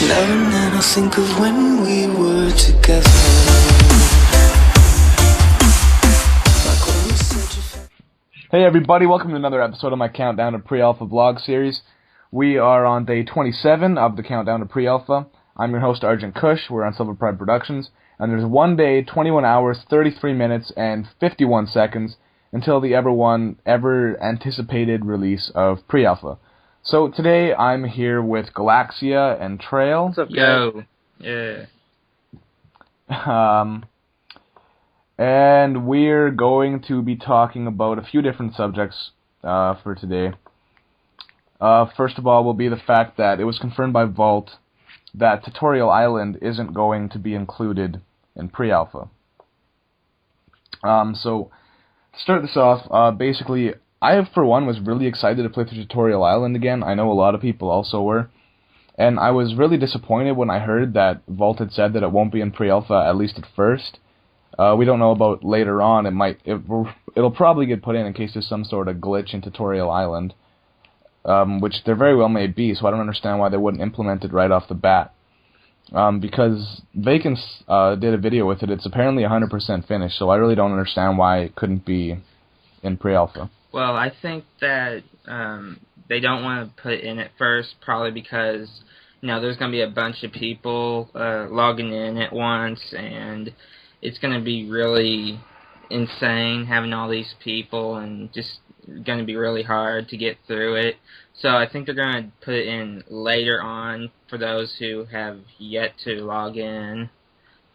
Now and then I think of when we were together. Like when we said Hey everybody, welcome to another episode of my Countdown to Pre-Alpha vlog series. We are on day 27 of the Countdown to Pre-Alpha. I'm your host Argent Kush, we're on Silver Pride Productions, and there's 1 day, 21 hours, 33 minutes, and 51 seconds until the ever anticipated release of Pre-Alpha. So today I'm here with Galaxiia and Trail. What's up, guys? Yo. Yeah. And we're going to be talking about a few different subjects for today. First of all will be the fact that it was confirmed by Vault that Tutorial Island isn't going to be included in Pre-Alpha. So, to start this off, basically, I, for one, was really excited to play through Tutorial Island again. I know a lot of people also were. And I was really disappointed when I heard that Vault had said that it won't be in Pre-Alpha, at least at first. We don't know about later on. It'll probably get put in case there's some sort of glitch in Tutorial Island, which there very well may be, so I don't understand why they wouldn't implement it right off the bat. Because Vacants did a video with it. It's apparently 100% finished, so I really don't understand why it couldn't be in Pre-Alpha. Well, I think that they don't want to put it in at first, probably because, there's going to be a bunch of people logging in at once, and it's going to be really insane having all these people, and just going to be really hard to get through it. So I think they're going to put it in later on for those who have yet to log in,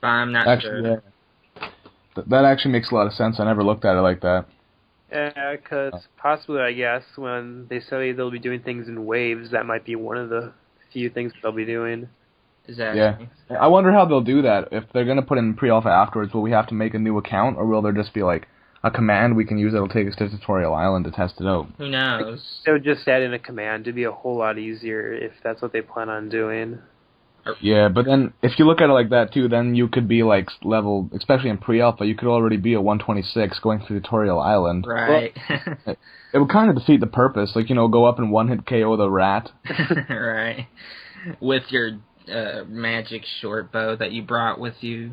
but I'm not sure. Yeah. That actually makes a lot of sense. I never looked at it like that. Yeah, because possibly, I guess, when they say they'll be doing things in waves, that might be one of the few things they'll be doing. Exactly. Yeah. I wonder how they'll do that. If they're going to put in Pre-Alpha afterwards, will we have to make a new account, or will there just be, like, a command we can use that'll take us to Tutorial Island to test it out? Who knows? They would just add in a command to be a whole lot easier if that's what they plan on doing. Yeah, but then, if you look at it like that, too, then you could be, like, level, especially in Pre-Alpha, you could already be a 126 going through Tutorial Island. Right. Well, it would kind of defeat the purpose, like, go up and one-hit KO the rat. Right. With your magic short bow that you brought with you.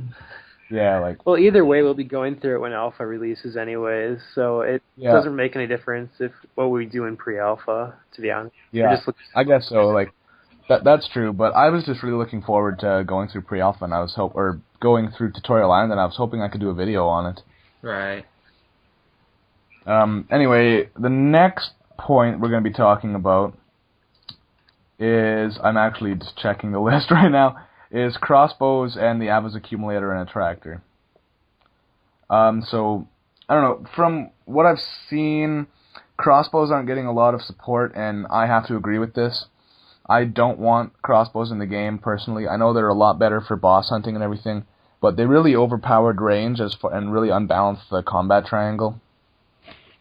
Yeah, like... Well, either way, we'll be going through it when Alpha releases anyways, so it doesn't make any difference if what we do in Pre-Alpha, to be honest. Yeah, I guess so, like... That's true, but I was just really looking forward to going through Pre-Alpha, and going through Tutorial Island, and I was hoping I could do a video on it. Right. Anyway, the next point we're going to be talking about is, I'm actually just checking the list right now, is crossbows and the Ava's accumulator and attractor. So, I don't know, from what I've seen, crossbows aren't getting a lot of support, and I have to agree with this. I don't want crossbows in the game, personally. I know they're a lot better for boss hunting and everything, but they really overpowered range and really unbalanced the combat triangle.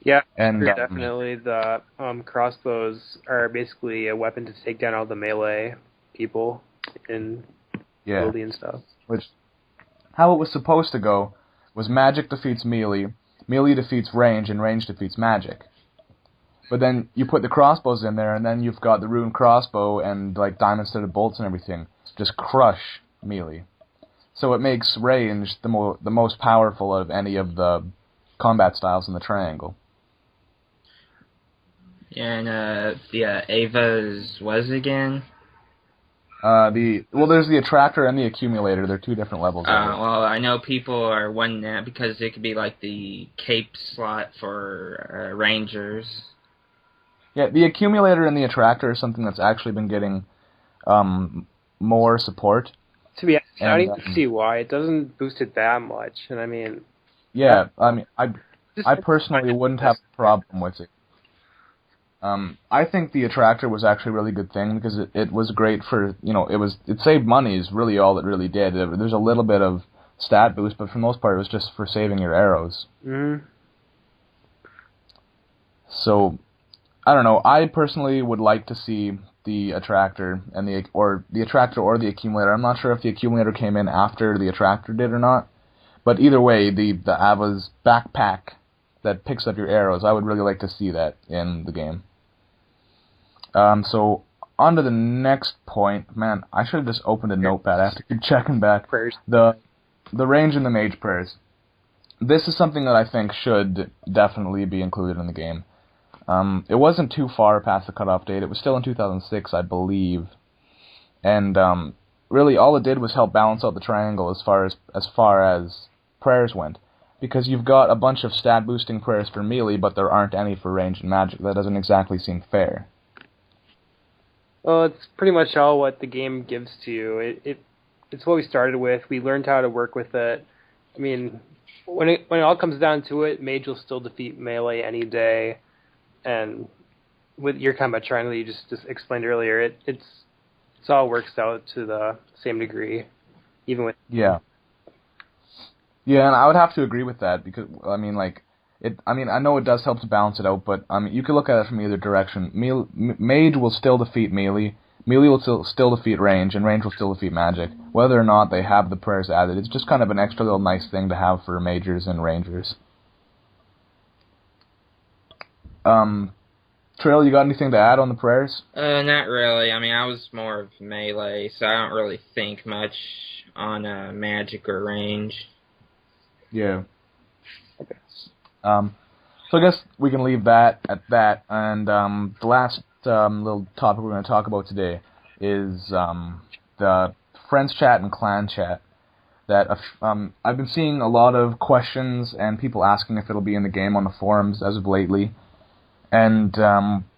Yeah, and definitely. The crossbows are basically a weapon to take down all the melee people in building and stuff. Which, how it was supposed to go was magic defeats melee, melee defeats range, and range defeats magic. But then you put the crossbows in there, and then you've got the rune crossbow and like diamond-studded bolts and everything. Just crush melee. So it makes range the most powerful of any of the combat styles in the triangle. Yeah, and the Ava's what is it again? There's the attractor and the accumulator. They're two different levels. Well, I know people are wanting that because it could be like the cape slot for rangers. Yeah, the accumulator and the attractor is something that's actually been getting more support. To be honest, I don't even see why. It doesn't boost it that much, and I mean... Yeah, I personally wouldn't have a problem with it. I think the attractor was actually a really good thing because it was great for, it saved money is really all it really did. There's a little bit of stat boost, but for the most part it was just for saving your arrows. Mm-hmm. So... I don't know. I personally would like to see the attractor and the attractor or the accumulator. I'm not sure if the accumulator came in after the attractor did or not, but either way, the Ava's backpack that picks up your arrows, I would really like to see that in the game. So on to the next point. Man, I should have just opened a notepad. I have to keep checking back. Prayers. The range and the mage prayers. This is something that I think should definitely be included in the game. It wasn't too far past the cutoff date. It was still in 2006, I believe. And really, all it did was help balance out the triangle as far as prayers went. Because you've got a bunch of stat boosting prayers for melee, but there aren't any for range and magic. That doesn't exactly seem fair. Well, it's pretty much all what the game gives to you. It's what we started with. We learned how to work with it. I mean, when it all comes down to it, mage will still defeat melee any day. And with your combat triangle you just explained earlier, it's all works out to the same degree, even with Yeah, and I would have to agree with that because I mean, like I know it does help to balance it out, but you can look at it from either direction. Mage will still defeat melee. Melee will still defeat range, and range will still defeat magic. Whether or not they have the prayers added, it's just kind of an extra little nice thing to have for magers and rangers. Trail, you got anything to add on the prayers? Not really. I mean, I was more of melee, so I don't really think much on magic or range. Yeah. Okay. So I guess we can leave that at that, and the last little topic we're going to talk about today is the friends chat and clan chat. That I've been seeing a lot of questions and people asking if it'll be in the game on the forums as of lately. And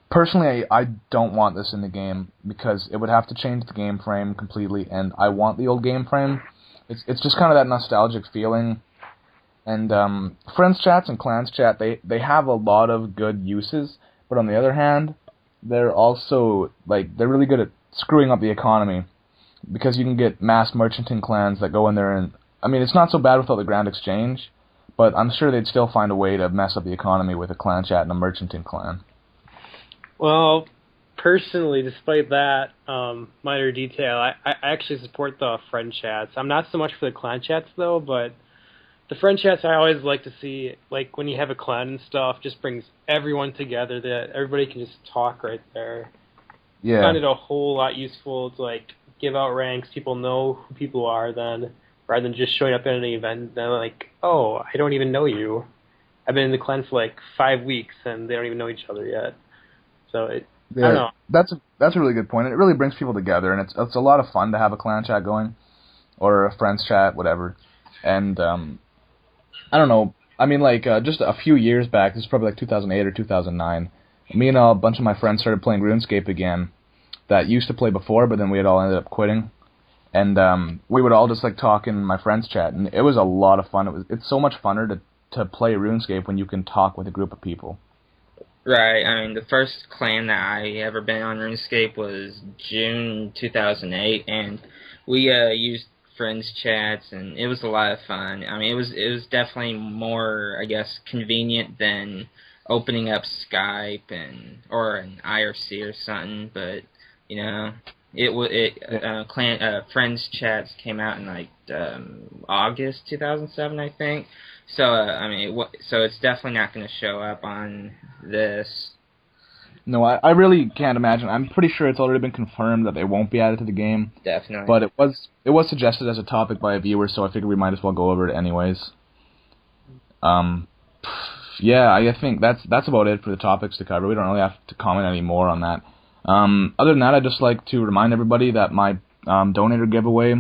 personally, I don't want this in the game because it would have to change the game frame completely, and I want the old game frame. It's just kind of that nostalgic feeling. And friends chats and clans chat, they have a lot of good uses, but on the other hand, they're also they're really good at screwing up the economy because you can get mass merchanting clans that go in there and I mean it's not so bad without the Grand Exchange. But I'm sure they'd still find a way to mess up the economy with a clan chat and a merchanting clan. Well, personally, despite that minor detail, I actually support the friend chats. I'm not so much for the clan chats, though, but the friend chats I always like to see, like when you have a clan and stuff, just brings everyone together that everybody can just talk right there. Yeah. I find it a whole lot useful to, like, give out ranks, people know who people are then, rather than just showing up at an event and they're like, oh, I don't even know you. I've been in the clan for like 5 weeks and they don't even know each other yet. So I don't know. That's a really good point. It really brings people together, and it's a lot of fun to have a clan chat going, or a friends chat, whatever. And I don't know. I mean, like just a few years back, this is probably like 2008 or 2009. Me and a bunch of my friends started playing RuneScape again. That used to play before, but then we had all ended up quitting. And we would all just like talk in my friends chat, and it was a lot of fun. It's so much funner to play RuneScape when you can talk with a group of people. Right. I mean, the first clan that I ever been on RuneScape was June 2008, and we used friends chats, and it was a lot of fun. I mean, it was definitely more, I guess, convenient than opening up Skype or an IRC or something. But you know. Friends chats came out in like August 2007, I think. So I mean, so it's definitely not going to show up on this. No, I really can't imagine. I'm pretty sure it's already been confirmed that they won't be added to the game. Definitely. But it was suggested as a topic by a viewer, so I figured we might as well go over it anyways. Yeah, I think that's about it for the topics to cover. We don't really have to comment any more on that. Other than that, I'd just like to remind everybody that my donator giveaway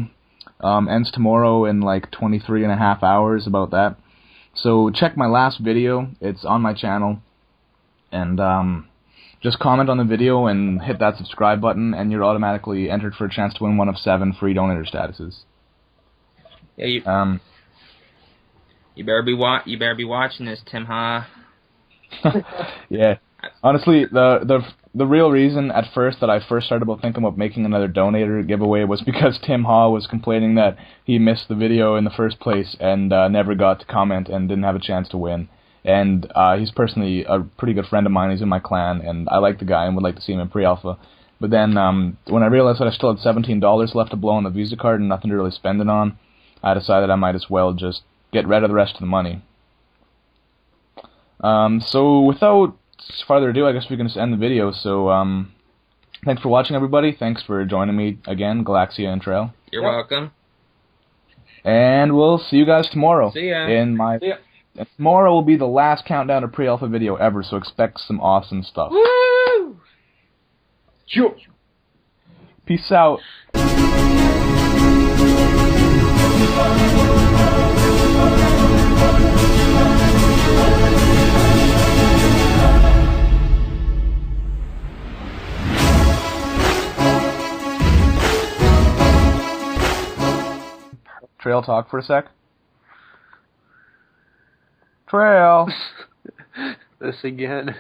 ends tomorrow in like 23 and a half hours, about that. So check my last video. It's on my channel. And just comment on the video and hit that subscribe button, and you're automatically entered for a chance to win one of 7 free donator statuses. Yeah, you better be watching this, Tim Ha. Yeah. Honestly, the real reason at first that I started thinking about making another donator giveaway was because Tim Ha was complaining that he missed the video in the first place and never got to comment and didn't have a chance to win. And he's personally a pretty good friend of mine. He's in my clan, and I like the guy and would like to see him in pre-alpha. But then when I realized that I still had $17 left to blow on the Visa card and nothing to really spend it on, I decided I might as well just get rid of the rest of the money. So without further ado, I guess we can just end the video. So Thanks for watching, everybody. Thanks for joining me again, Galaxiia and Trail. You're welcome. And we'll see you guys tomorrow. See ya. See ya. And tomorrow will be the last countdown to pre-alpha video ever, so expect some awesome stuff. Woo! Sure. Peace out. Trail, talk for a sec. Trail. This again.